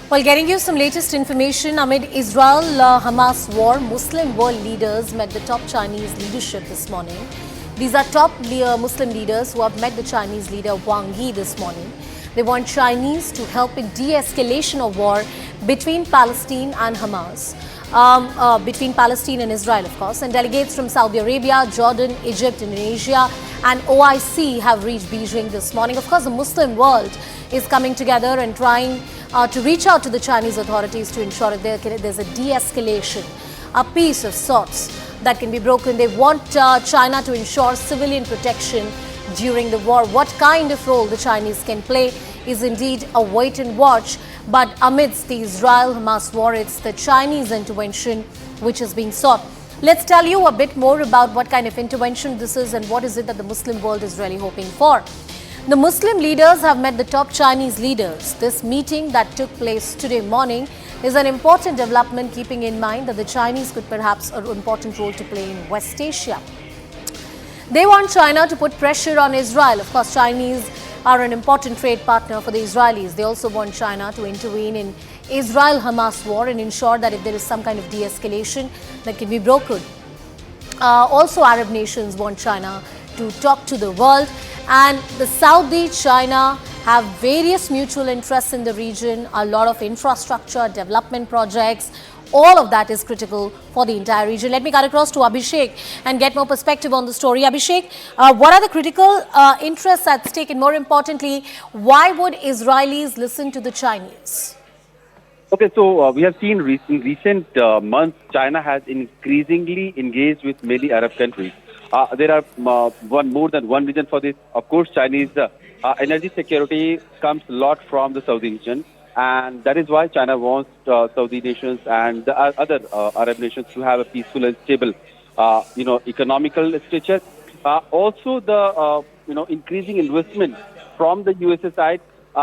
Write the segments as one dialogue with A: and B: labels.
A: Well, getting you some latest information amid Israel-Hamas war, Muslim world leaders met the top Chinese leadership this morning. These are top Muslim leaders who have met the Chinese leader Wang Yi this morning. They want Chinese to help in de-escalation of war between Palestine and Hamas. Between Palestine and Israel, of course. And delegates from Saudi Arabia, Jordan, Egypt, Indonesia and OIC have reached Beijing this morning. Of course, the Muslim world is coming together and trying to reach out to the Chinese authorities to ensure that there's a de-escalation, a peace of sorts that can be broken. They want China to ensure civilian protection during the war. What kind of role the Chinese can play is indeed a wait and watch. But amidst the Israel-Hamas war, it's the Chinese intervention which is being sought. Let's tell you a bit more about what kind of intervention this is and what is it that the Muslim world is really hoping for. The Muslim leaders have met the top Chinese leaders. This meeting that took place today morning is an important development, keeping in mind that the Chinese could perhaps have an important role to play in West Asia. They want China to put pressure on Israel. Of course, Chinese are an important trade partner for the Israelis. They also want China to intervene in Israel-Hamas war and ensure that if there is some kind of de-escalation that can be broken. Also, Arab nations want China to talk to the world. And the Saudi-China have various mutual interests in the region, a lot of infrastructure, development projects. All of that is critical for the entire region. Let me cut across to Abhishek and get more perspective on the story. Abhishek, what are the critical interests at stake? And more importantly, why would Israelis listen to the Chinese?
B: Okay, so we have seen in recent months, China has increasingly engaged with many Arab countries. There are more than one reason for this. Of course, Chinese energy security comes a lot from the Saudi region. And that is why China wants Saudi nations and the other Arab nations to have a peaceful and stable, economical stature. Also, the increasing investment from the USA side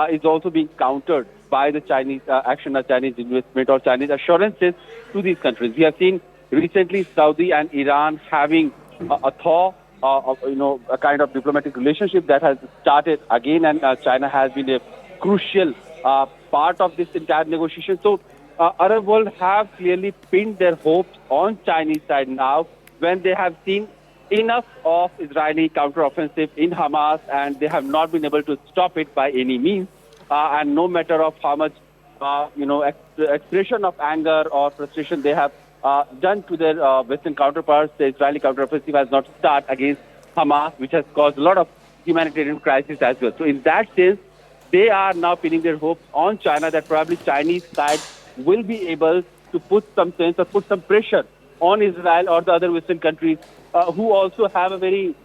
B: is also being countered by the Chinese action, or Chinese investment or Chinese assurances to these countries. We have seen recently Saudi and Iran having a thaw, a kind of diplomatic relationship that has started again, and China has been a crucial part of this entire negotiation. So Arab world have clearly pinned their hopes on Chinese side now when they have seen enough of Israeli counteroffensive in Hamas, and they have not been able to stop it by any means. And no matter of how much, expression of anger or frustration they have done to their Western counterparts, the Israeli counteroffensive has not started against Hamas, which has caused a lot of humanitarian crisis as well. So in that sense, they are now pinning their hopes on China that probably Chinese side will be able to put some sense or put some pressure on Israel or the other Western countries who also have a very,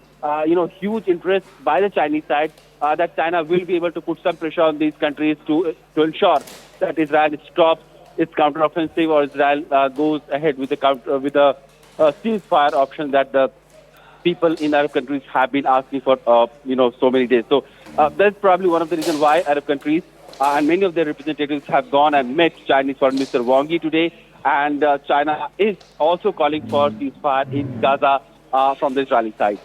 B: huge interest by the Chinese side that China will be able to put some pressure on these countries to ensure that Israel stops its counteroffensive or Israel goes ahead with the ceasefire option that the people in Arab countries have been asking for, so many days. So that's probably one of the reasons why Arab countries and many of their representatives have gone and met Chinese Foreign Minister Wang Yi today. And China is also calling for ceasefire in Gaza from the Israeli side.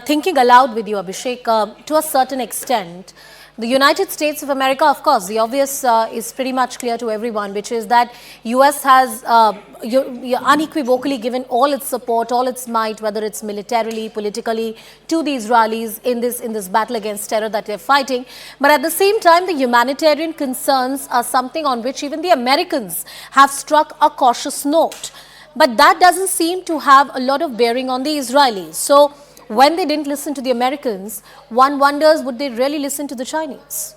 A: Thinking aloud with you, Abhishek, to a certain extent, the United States of America, of course, the obvious is pretty much clear to everyone, which is that US has unequivocally given all its support, all its might, whether it's militarily, politically, to the Israelis in this battle against terror that they're fighting. But at the same time, the humanitarian concerns are something on which even the Americans have struck a cautious note. But that doesn't seem to have a lot of bearing on the Israelis. So when they didn't listen to the Americans, one wonders, would they really listen to the Chinese?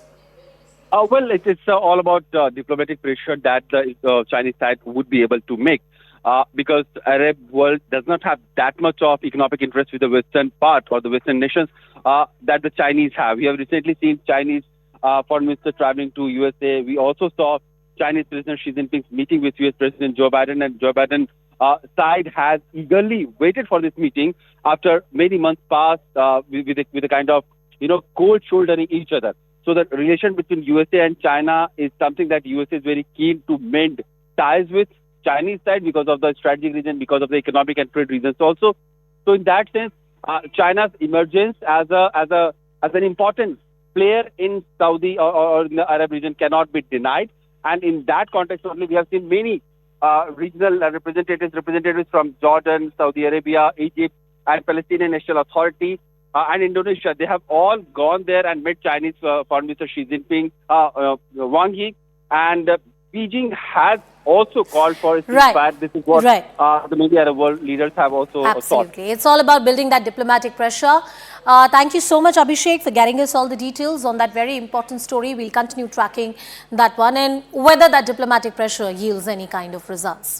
B: Well, it's all about diplomatic pressure that the Chinese side would be able to make because the Arab world does not have that much of economic interest with the Western part or the Western nations that the Chinese have. We have recently seen Chinese foreign minister traveling to USA. We also saw Chinese President Xi Jinping's meeting with US President Joe Biden, and Joe Biden side has eagerly waited for this meeting after many months passed with a kind of, cold shouldering each other. So the relation between USA and China is something that USA is very keen to mend ties with Chinese side because of the strategic reason, because of the economic and trade reasons also. So in that sense, China's emergence as an important player in Saudi or in the Arab region cannot be denied. And in that context only, we have seen many regional representatives from Jordan, Saudi Arabia, Egypt, and Palestinian National Authority and Indonesia. They have all gone there and met Chinese Foreign Minister Xi Jinping, Wang Yi, and Beijing has also called for a ceasefire.
A: Right.
B: This is what
A: Right.
B: the many Arab world leaders have also
A: Absolutely.
B: thought.
A: It's all about building that diplomatic pressure. Thank you so much, Abhishek, for getting us all the details on that very important story. We'll continue tracking that one and whether that diplomatic pressure yields any kind of results.